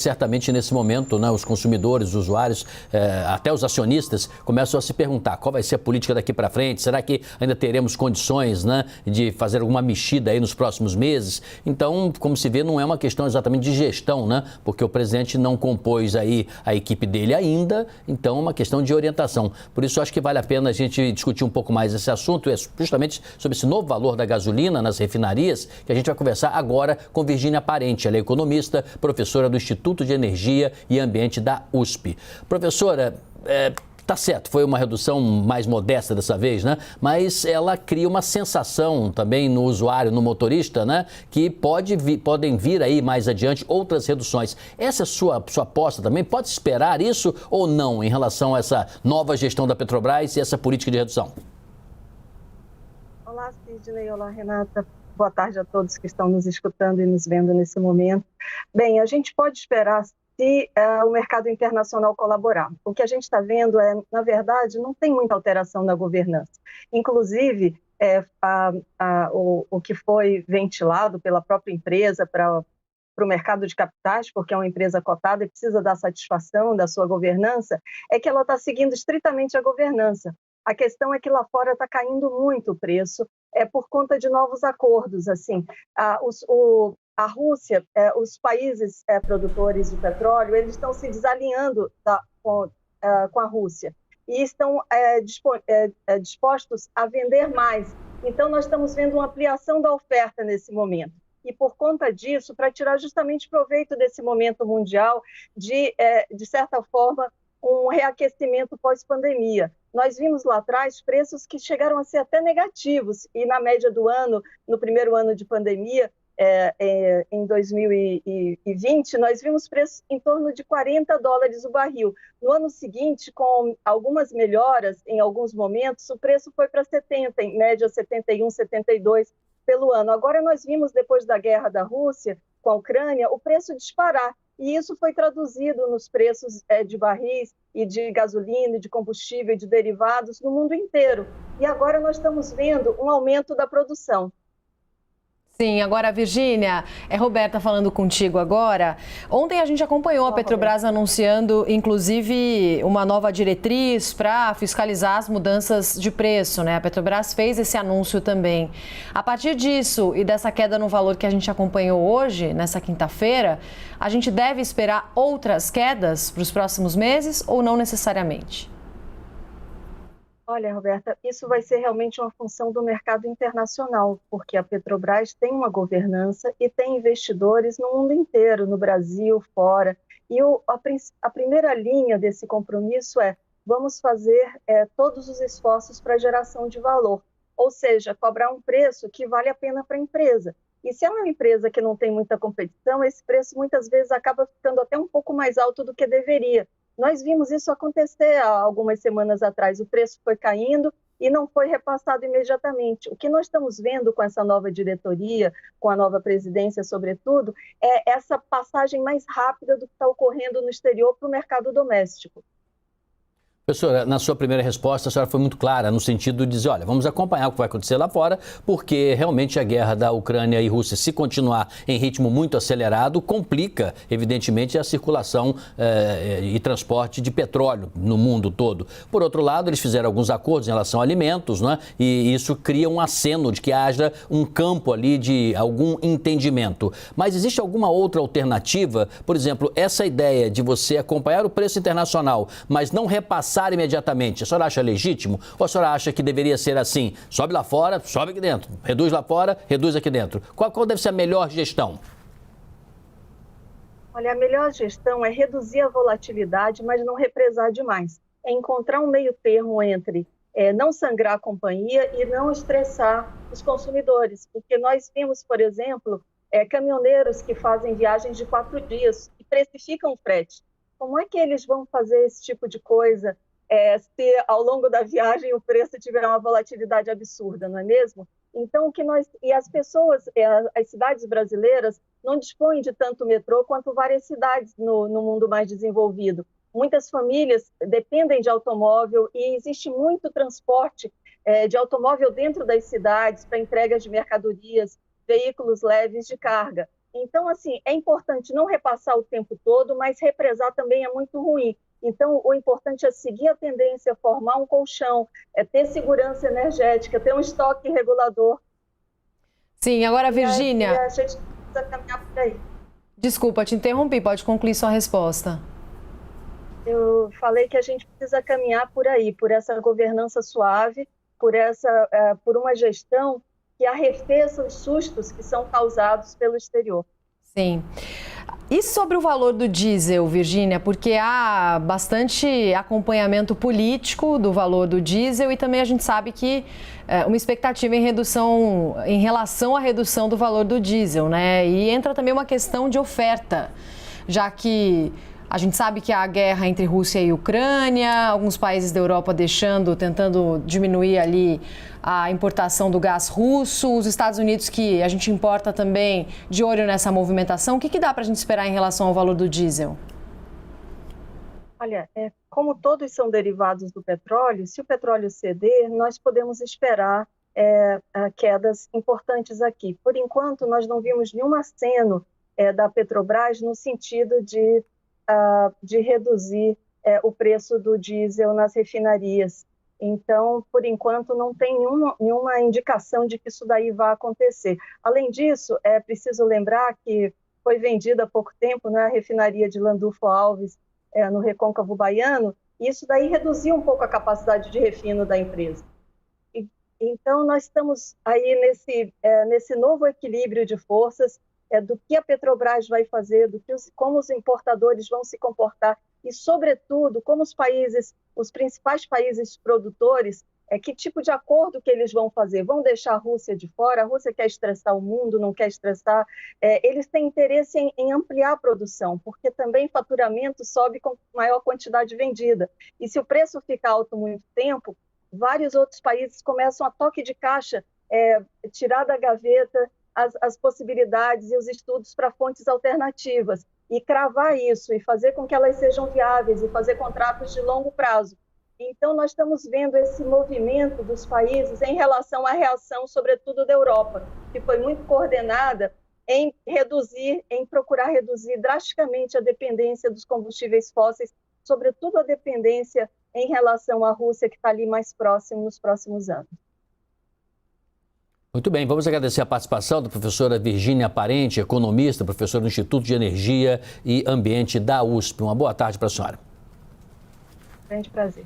Certamente, nesse momento, né, os consumidores, os usuários, até os acionistas começam a se perguntar qual vai ser a política daqui para frente. Será que ainda teremos condições, né, de fazer alguma mexida aí nos próximos meses? Então, como se vê, não é uma questão exatamente de gestão, né, porque o presidente não compôs aí a equipe dele ainda, então é uma questão de orientação. Por isso, acho que vale a pena a gente discutir um pouco mais esse assunto, justamente sobre esse novo valor da gasolina nas refinarias, que a gente vai conversar agora com Virgínia Parente. Ela é economista, professora do Instituto de Energia e Ambiente da USP. Professora, tá certo, foi uma redução mais modesta dessa vez, né? Mas ela cria uma sensação também no usuário, no motorista, né? Que podem vir aí mais adiante outras reduções. Essa é sua aposta também? Pode esperar isso ou não em relação a essa nova gestão da Petrobras e essa política de redução? Olá, Sidney. Olá, Renata. Boa tarde a todos que estão nos escutando e nos vendo nesse momento. Bem, a gente pode esperar se o mercado internacional colaborar. O que a gente está vendo na verdade, não tem muita alteração na governança. Inclusive, o que foi ventilado pela própria empresa para o mercado de capitais, porque é uma empresa cotada e precisa dar satisfação da sua governança, é que ela está seguindo estritamente a governança. A questão é que lá fora está caindo muito o preço, por conta de novos acordos. Assim, a Rússia, os países produtores de petróleo, eles estão se desalinhando com a Rússia e estão dispostos a vender mais. Então, nós estamos vendo uma ampliação da oferta nesse momento. E, por conta disso, para tirar justamente proveito desse momento mundial, de certa forma, um reaquecimento pós-pandemia. Nós vimos lá atrás preços que chegaram a ser até negativos, e na média do ano, no primeiro ano de pandemia, em 2020, nós vimos preços em torno de $40 o barril. No ano seguinte, com algumas melhoras, em alguns momentos, o preço foi para 70, em média 71, 72 pelo ano. Agora nós vimos, depois da guerra da Rússia com a Ucrânia, o preço disparar. E isso foi traduzido nos preços de barris e de gasolina, de combustível e de derivados no mundo inteiro. E agora nós estamos vendo um aumento da produção. Sim, agora, Virgínia, Roberta falando contigo agora. Ontem a gente acompanhou a Petrobras anunciando, inclusive, uma nova diretriz para fiscalizar as mudanças de preço, né? A Petrobras fez esse anúncio também. A partir disso e dessa queda no valor que a gente acompanhou hoje, nessa quinta-feira, a gente deve esperar outras quedas para os próximos meses ou não necessariamente? Olha, Roberta, isso vai ser realmente uma função do mercado internacional, porque a Petrobras tem uma governança e tem investidores no mundo inteiro, no Brasil, fora. E a primeira linha desse compromisso vamos fazer todos os esforços para a geração de valor, ou seja, cobrar um preço que vale a pena para a empresa. E se é uma empresa que não tem muita competição, esse preço muitas vezes acaba ficando até um pouco mais alto do que deveria. Nós vimos isso acontecer há algumas semanas atrás. O preço foi caindo e não foi repassado imediatamente. O que nós estamos vendo com essa nova diretoria, com a nova presidência, sobretudo, é essa passagem mais rápida do que está ocorrendo no exterior para o mercado doméstico. Professora, na sua primeira resposta, a senhora foi muito clara no sentido de dizer, olha, vamos acompanhar o que vai acontecer lá fora, porque realmente a guerra da Ucrânia e Rússia, se continuar em ritmo muito acelerado, complica, evidentemente, a circulação e transporte de petróleo no mundo todo. Por outro lado, eles fizeram alguns acordos em relação a alimentos, né? E isso cria um aceno de que haja um campo ali de algum entendimento. Mas existe alguma outra alternativa? Por exemplo, essa ideia de você acompanhar o preço internacional, mas não repassar imediatamente, a senhora acha legítimo? Ou a senhora acha que deveria ser assim, sobe lá fora, sobe aqui dentro, reduz lá fora, reduz aqui dentro? Qual deve ser a melhor gestão? Olha, a melhor gestão é reduzir a volatilidade, mas não represar demais. É encontrar um meio termo entre não sangrar a companhia e não estressar os consumidores. Porque nós vimos, por exemplo, caminhoneiros que fazem viagens de 4 dias e precificam o frete. Como é que eles vão fazer esse tipo de coisa se ao longo da viagem o preço tiver uma volatilidade absurda, não é mesmo? Então, e as pessoas, as cidades brasileiras não dispõem de tanto metrô quanto várias cidades no mundo mais desenvolvido. Muitas famílias dependem de automóvel e existe muito transporte de automóvel dentro das cidades para entregas de mercadorias, veículos leves de carga. Então, assim, é importante não repassar o tempo todo, mas represar também é muito ruim. Então, o importante é seguir a tendência, formar um colchão, ter segurança energética, ter um estoque regulador. Sim, agora, Virgínia... E a gente precisa caminhar por aí. Desculpa, te interrompi, pode concluir sua resposta. Eu falei que a gente precisa caminhar por aí, por essa governança suave, por uma gestão que arrefeça os sustos que são causados pelo exterior. Sim. E sobre o valor do diesel, Virgínia? Porque há bastante acompanhamento político do valor do diesel e também a gente sabe que uma expectativa em relação à redução do valor do diesel, né? E entra também uma questão de oferta, já que a gente sabe que há a guerra entre Rússia e Ucrânia, alguns países da Europa tentando diminuir ali a importação do gás russo, os Estados Unidos que a gente importa também de olho nessa movimentação. O que dá para a gente esperar em relação ao valor do diesel? Olha, como todos são derivados do petróleo, se o petróleo ceder, nós podemos esperar quedas importantes aqui. Por enquanto, nós não vimos nenhum aceno da Petrobras no sentido de reduzir o preço do diesel nas refinarias. Então, por enquanto, não tem nenhuma indicação de que isso daí vai acontecer. Além disso, é preciso lembrar que foi vendida há pouco tempo, né, a refinaria de Landulfo Alves, no Recôncavo Baiano, e isso daí reduziu um pouco a capacidade de refino da empresa. Então, nós estamos aí nesse novo equilíbrio de forças, do que a Petrobras vai fazer, como os importadores vão se comportar e, sobretudo, como os principais países produtores, que tipo de acordo que eles vão fazer? Vão deixar a Rússia de fora? A Rússia quer estressar o mundo, não quer estressar? Eles têm interesse em ampliar a produção, porque também faturamento sobe com maior quantidade vendida. E se o preço fica alto muito tempo, vários outros países começam a toque de caixa, tirar da gaveta as possibilidades e os estudos para fontes alternativas e cravar isso e fazer com que elas sejam viáveis e fazer contratos de longo prazo. Então, nós estamos vendo esse movimento dos países em relação à reação, sobretudo da Europa, que foi muito coordenada em procurar reduzir drasticamente a dependência dos combustíveis fósseis, sobretudo a dependência em relação à Rússia, que está ali mais próximo nos próximos anos. Muito bem, vamos agradecer a participação da professora Virgínia Parente, economista, professora do Instituto de Energia e Ambiente da USP. Uma boa tarde para a senhora. Grande prazer.